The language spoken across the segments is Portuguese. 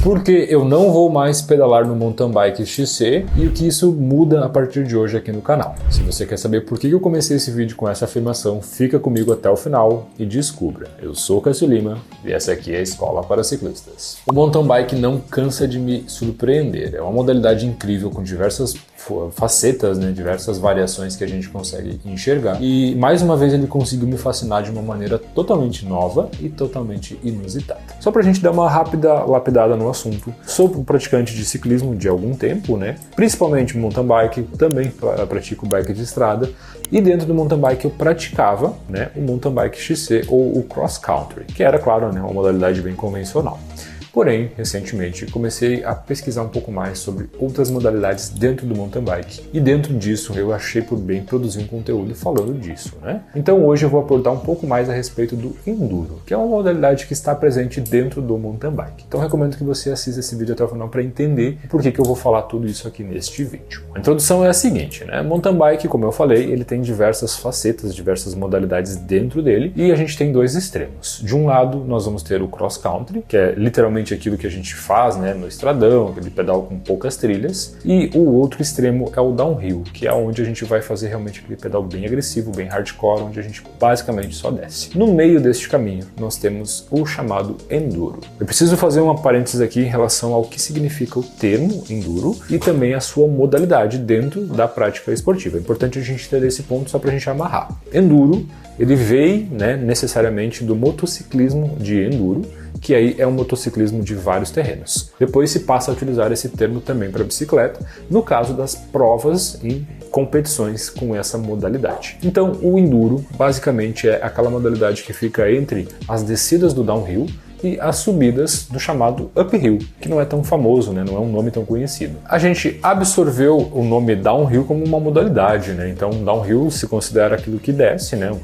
porque eu não vou mais pedalar no mountain bike XC e o que isso muda a partir de hoje aqui no canal. Se você quer saber por que eu comecei esse vídeo com essa afirmação, fica comigo até o final e descubra. Eu sou Cássio Lima e essa aqui é a Escola para Ciclistas. O mountain bike não cansa de me surpreender. É uma modalidade incrível com diversas facetas, né, diversas variações que a gente consegue enxergar. E mais uma vez ele conseguiu me fascinar de uma maneira totalmente nova e totalmente inusitada. Só pra gente dar uma rápida lapidada no assunto, sou um praticante de ciclismo de algum tempo, né? Principalmente mountain bike, também pratico bike de estrada. E dentro do mountain bike eu praticava, né, o mountain bike XC ou o cross country, que era, claro, né, uma modalidade bem convencional. Porém, recentemente, comecei a pesquisar um pouco mais sobre outras modalidades dentro do mountain bike. E dentro disso, eu achei por bem produzir um conteúdo falando disso, né? Então hoje eu vou abordar um pouco mais a respeito do enduro, que é uma modalidade que está presente dentro do mountain bike. Então recomendo que você assista esse vídeo até o final para entender por que eu vou falar tudo isso aqui neste vídeo. A introdução é a seguinte, né? Mountain bike, como eu falei, ele tem diversas facetas, diversas modalidades dentro dele, e a gente tem dois extremos. De um lado, nós vamos ter o cross country, que é literalmente aquilo que a gente faz, né, no estradão, aquele pedal com poucas trilhas, e o outro extremo é o downhill, que é onde a gente vai fazer realmente aquele pedal bem agressivo, bem hardcore, onde a gente basicamente só desce. No meio deste caminho, nós temos o chamado enduro. Eu preciso fazer uma parênteses aqui em relação ao que significa o termo enduro e também a sua modalidade dentro da prática esportiva. É importante a gente ter esse ponto só para a gente amarrar. Enduro, ele veio, né, necessariamente do motociclismo de enduro, que aí é um motociclismo de vários terrenos. Depois se passa a utilizar esse termo também para bicicleta, no caso das provas e competições com essa modalidade. Então, o enduro basicamente é aquela modalidade que fica entre as descidas do downhill e as subidas do chamado uphill, que não é tão famoso, né? Não é um nome tão conhecido. A gente absorveu o nome downhill como uma modalidade, né? Então downhill se considera aquilo que desce, né?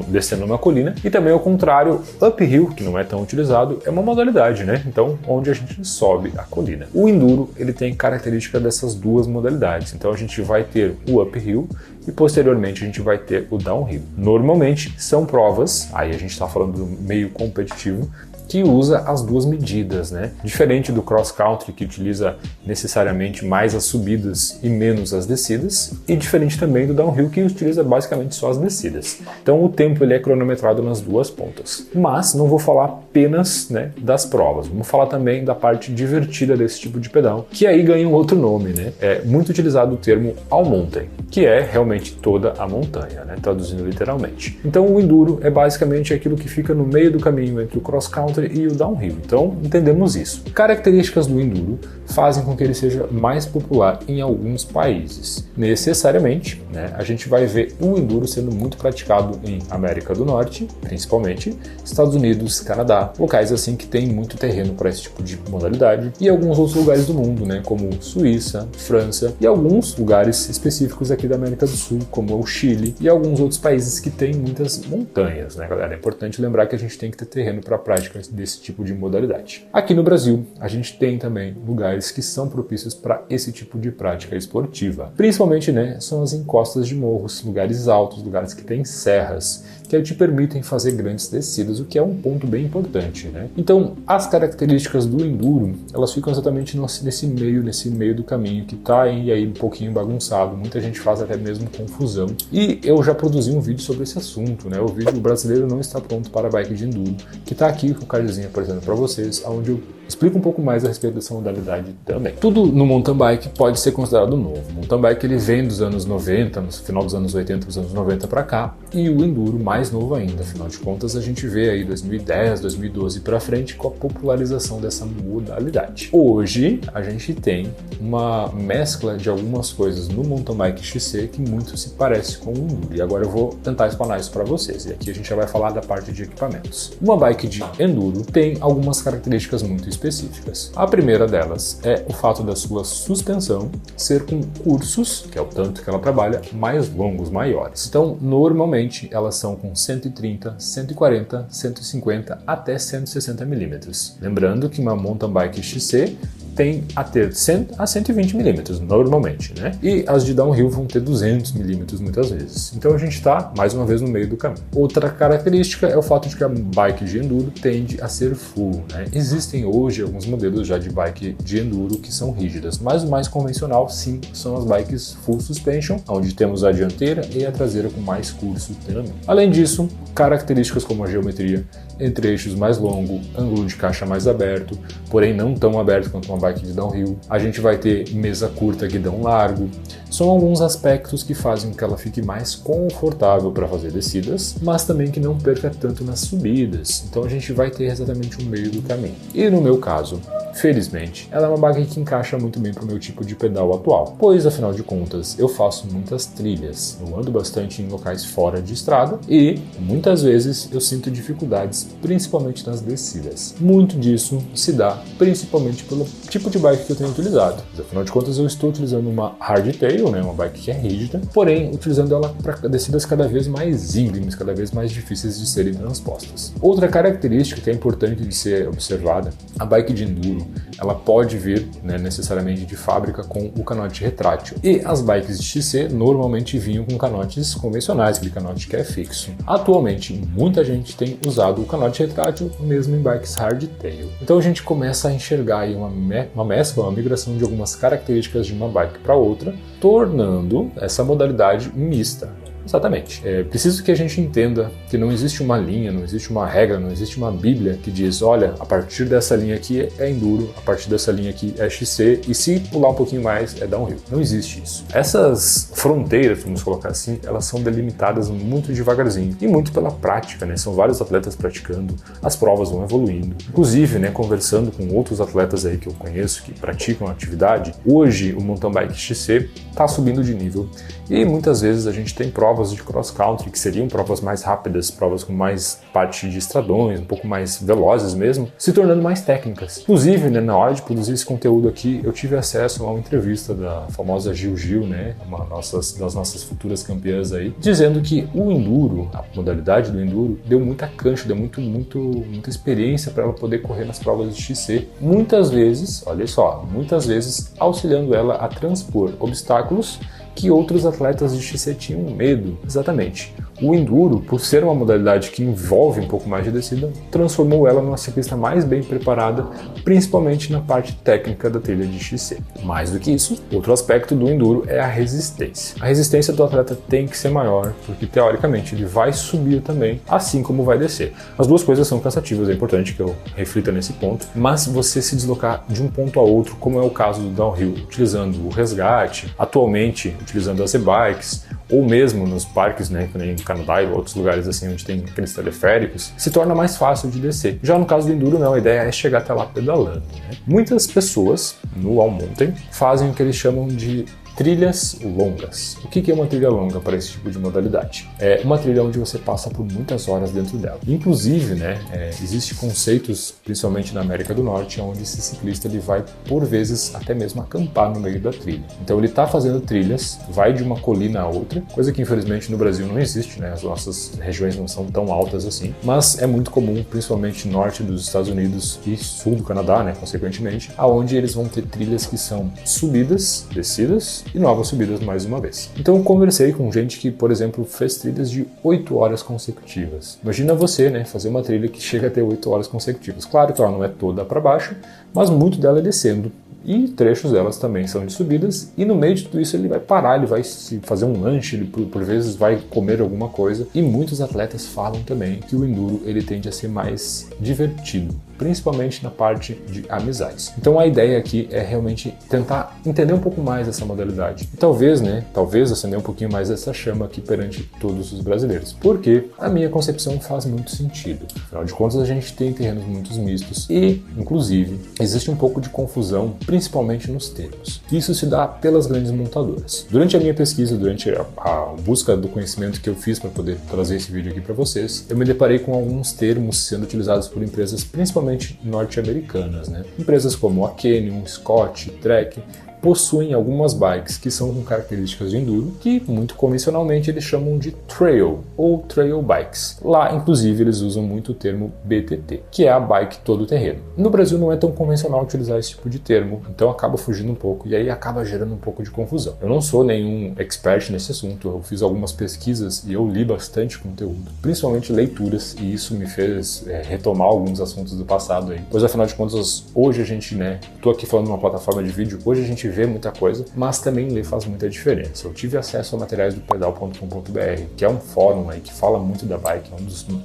Descendo uma colina, e também ao contrário, uphill, que não é tão utilizado, é uma modalidade, né? Então onde a gente sobe a colina. O enduro, ele tem característica dessas duas modalidades, então a gente vai ter o uphill e posteriormente a gente vai ter o downhill. Normalmente são provas, aí a gente está falando do meio competitivo, que usa as duas medidas, né? Diferente do cross country, que utiliza necessariamente mais as subidas e menos as descidas, e diferente também do downhill, que utiliza basicamente só as descidas. Então o tempo ele é cronometrado nas duas pontas. Mas não vou falar apenas, né, das provas, vamos falar também da parte divertida desse tipo de pedal, que aí ganha um outro nome, né? É muito utilizado o termo all mountain, que é realmente toda a montanha, né? Traduzindo literalmente. Então o enduro é basicamente aquilo que fica no meio do caminho entre o cross country e o downhill. Então, entendemos isso. Características do enduro fazem com que ele seja mais popular em alguns países. Necessariamente, né, a gente vai ver o enduro sendo muito praticado em América do Norte, principalmente, Estados Unidos, Canadá, locais assim que tem muito terreno para esse tipo de modalidade, e alguns outros lugares do mundo, né, como Suíça, França, e alguns lugares específicos aqui da América do Sul, como o Chile, e alguns outros países que têm muitas montanhas, né, galera? É importante lembrar que a gente tem que ter terreno para a prática desse tipo de modalidade. Aqui no Brasil, a gente tem também lugares que são propícios para esse tipo de prática esportiva. Principalmente, né, são as encostas de morros, lugares altos, lugares que têm serras, que te permitem fazer grandes descidas, o que é um ponto bem importante, né? Então, as características do enduro, elas ficam exatamente nesse meio do caminho, que tá aí um pouquinho bagunçado, muita gente faz até mesmo confusão. E eu já produzi um vídeo sobre esse assunto, né? O vídeo brasileiro não está pronto para bike de enduro, que tá aqui com o cardzinho aparecendo para vocês, onde eu explico um pouco mais a respeito dessa modalidade também. Tudo no mountain bike pode ser considerado novo. O mountain bike ele vem dos anos 90, no final dos anos 80, dos anos 90 para cá, e o enduro mais novo ainda. Afinal de contas, a gente vê aí 2010, 2012 para frente com a popularização dessa modalidade. Hoje, a gente tem uma mescla de algumas coisas no mountain bike XC que muito se parece com o enduro. E agora eu vou tentar explanar isso para vocês. E aqui a gente já vai falar da parte de equipamentos. Uma bike de enduro tem algumas características muito específicas. A primeira delas é o fato da sua suspensão ser com cursos, que é o tanto que ela trabalha, mais longos, maiores. Então, normalmente, elas são com 130, 140, 150 até 160 milímetros. Lembrando que uma mountain bike XC têm a ter 100 a 120 milímetros normalmente, né? E as de downhill vão ter 200 milímetros muitas vezes. Então a gente está mais uma vez no meio do caminho. Outra característica é o fato de que a bike de enduro tende a ser full, né? Existem hoje alguns modelos já de bike de enduro que são rígidas, mas o mais convencional sim são as bikes full suspension, onde temos a dianteira e a traseira com mais curso de treinamento. Além disso, características como a geometria entre eixos mais longo, ângulo de caixa mais aberto, porém não tão aberto quanto uma bike de downhill. A gente vai ter mesa curta, guidão largo. São alguns aspectos que fazem com que ela fique mais confortável para fazer descidas, mas também que não perca tanto nas subidas. Então a gente vai ter exatamente o meio do caminho. E no meu caso, felizmente, ela é uma bike que encaixa muito bem para o meu tipo de pedal atual, pois afinal de contas eu faço muitas trilhas, eu ando bastante em locais fora de estrada e muitas vezes eu sinto dificuldades, principalmente nas descidas. Muito disso se dá principalmente pelo tipo de bike que eu tenho utilizado. Afinal de contas eu estou utilizando uma hardtail, né, uma bike que é rígida, porém utilizando ela para descidas cada vez mais íngremes, cada vez mais difíceis de serem transpostas. Outra característica que é importante de ser observada, a bike de enduro ela pode vir, né, necessariamente de fábrica com o canote retrátil. E as bikes de XC normalmente vinham com canotes convencionais, aquele canote que é fixo. Atualmente, muita gente tem usado o canote retrátil mesmo em bikes hardtail. Então a gente começa a enxergar aí uma mescla, uma migração de algumas características de uma bike para outra, tornando essa modalidade mista. Exatamente. É preciso que a gente entenda que não existe uma linha, não existe uma regra, não existe uma bíblia que diz, olha, a partir dessa linha aqui é enduro, a partir dessa linha aqui é XC e se pular um pouquinho mais é downhill. Não existe isso. Essas fronteiras, vamos colocar assim, elas são delimitadas muito devagarzinho e muito pela prática, né? São vários atletas praticando, as provas vão evoluindo. Inclusive, né, conversando com outros atletas aí que eu conheço que praticam a atividade, hoje o mountain bike XC está subindo de nível e muitas vezes a gente tem provas de cross-country, que seriam provas mais rápidas, provas com mais parte de estradões, um pouco mais velozes mesmo, se tornando mais técnicas. Inclusive, né, na hora de produzir esse conteúdo aqui, eu tive acesso a uma entrevista da famosa Gil, né, uma das nossas futuras campeãs aí, dizendo que o enduro, a modalidade do enduro, deu muita cancha, deu muita experiência para ela poder correr nas provas de XC. Muitas vezes, olha só, muitas vezes auxiliando ela a transpor obstáculos que outros atletas de XC tinham medo. Exatamente. O enduro, por ser uma modalidade que envolve um pouco mais de descida, transformou ela numa ciclista mais bem preparada, principalmente na parte técnica da trilha de XC. Mais do que isso, outro aspecto do enduro é a resistência. A resistência do atleta tem que ser maior, porque teoricamente ele vai subir também, assim como vai descer. As duas coisas são cansativas, é importante que eu reflita nesse ponto, mas você se deslocar de um ponto a outro, como é o caso do downhill, utilizando o resgate, atualmente utilizando as e-bikes, ou mesmo nos parques, né, em Canadá e outros lugares assim onde tem aqueles teleféricos, se torna mais fácil de descer. Já no caso do enduro, não, a ideia é chegar até lá pedalando, né? Muitas pessoas no all mountain fazem o que eles chamam de trilhas longas. O que é uma trilha longa para esse tipo de modalidade? É uma trilha onde você passa por muitas horas dentro dela. Inclusive, né, existem conceitos, principalmente na América do Norte, onde esse ciclista ele vai, por vezes, até mesmo acampar no meio da trilha. Então ele está fazendo trilhas, vai de uma colina a outra, coisa que infelizmente no Brasil não existe, né? As nossas regiões não são tão altas assim, mas é muito comum, principalmente norte dos Estados Unidos e sul do Canadá, né, consequentemente, aonde eles vão ter trilhas que são subidas, descidas, e novas subidas mais uma vez. Então eu conversei com gente que, por exemplo, fez trilhas de 8 horas consecutivas. Imagina você, né, fazer uma trilha que chega a ter 8 horas consecutivas. Claro que ela não é toda para baixo, mas muito dela é descendo. E trechos delas também são de subidas, e no meio de tudo isso ele vai parar, ele vai fazer um lanche, ele por vezes vai comer alguma coisa. E muitos atletas falam também que o enduro ele tende a ser mais divertido, principalmente na parte de amizades. Então a ideia aqui é realmente tentar entender um pouco mais essa modalidade. E talvez acender um pouquinho mais essa chama aqui perante todos os brasileiros. Porque a minha concepção faz muito sentido. Afinal de contas, a gente tem terrenos muito mistos e, inclusive, existe um pouco de confusão, principalmente nos termos. Isso se dá pelas grandes montadoras. Durante a minha pesquisa, durante a busca do conhecimento que eu fiz para poder trazer esse vídeo aqui para vocês, eu me deparei com alguns termos sendo utilizados por empresas principalmente norte-americanas, né? Empresas como a Canyon, Scott, Trek, possuem algumas bikes que são com características de enduro, que muito convencionalmente eles chamam de trail ou trail bikes. Lá, inclusive, eles usam muito o termo BTT, que é a bike todo terreno. No Brasil não é tão convencional utilizar esse tipo de termo, então acaba fugindo um pouco e aí acaba gerando um pouco de confusão. Eu não sou nenhum expert nesse assunto, eu fiz algumas pesquisas e eu li bastante conteúdo, principalmente leituras, e isso me fez retomar alguns assuntos do passado aí. Pois afinal de contas, hoje a gente, tô aqui falando numa plataforma de vídeo, hoje a gente vê muita coisa, mas também ler faz muita diferença. Eu tive acesso a materiais do pedal.com.br, que é um fórum aí que fala muito da bike,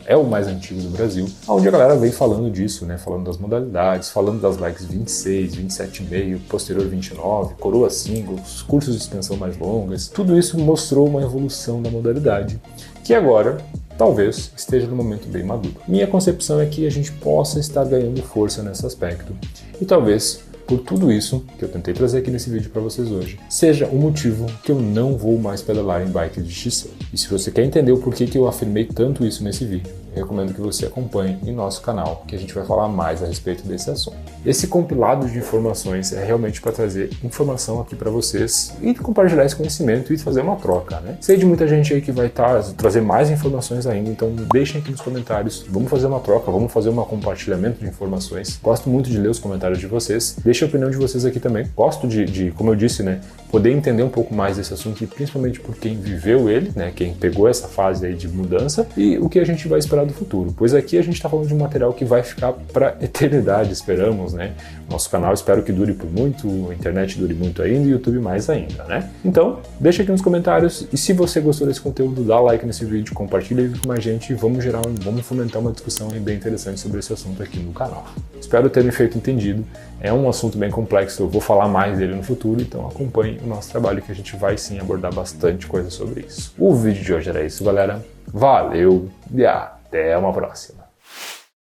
é o mais antigo do Brasil, onde a galera vem falando disso, falando das modalidades, falando das bikes 26, 27,5, posterior 29, coroa singles, cursos de extensão mais longas. Tudo isso mostrou uma evolução da modalidade, que agora talvez esteja num momento bem maduro. Minha concepção é que a gente possa estar ganhando força nesse aspecto e talvez por tudo isso que eu tentei trazer aqui nesse vídeo para vocês hoje, seja o motivo que eu não vou mais pedalar em bike de XC. E se você quer entender o porquê que eu afirmei tanto isso nesse vídeo, eu recomendo que você acompanhe em nosso canal, que a gente vai falar mais a respeito desse assunto. Esse compilado de informações é realmente para trazer informação aqui para vocês e compartilhar esse conhecimento e fazer uma troca, Sei de muita gente aí que vai trazer mais informações ainda, então deixem aqui nos comentários, vamos fazer uma troca, vamos fazer um compartilhamento de informações. Gosto muito de ler os comentários de vocês, deixe a opinião de vocês aqui também. Gosto de como eu disse, poder entender um pouco mais desse assunto e principalmente por quem viveu ele, quem pegou essa fase aí de mudança e o que a gente vai esperar do futuro, pois aqui a gente está falando de um material que vai ficar para eternidade, esperamos, Nosso canal espero que dure por muito, a internet dure muito ainda e o YouTube mais ainda, Então, deixa aqui nos comentários e se você gostou desse conteúdo, dá like nesse vídeo, compartilha ele com mais gente e vamos fomentar uma discussão bem interessante sobre esse assunto aqui no canal. Espero ter me feito entendido, é um assunto bem complexo, eu vou falar mais dele no futuro, então acompanhe o nosso trabalho que a gente vai sim abordar bastante coisa sobre isso. O vídeo de hoje era isso, galera. Valeu e até uma próxima.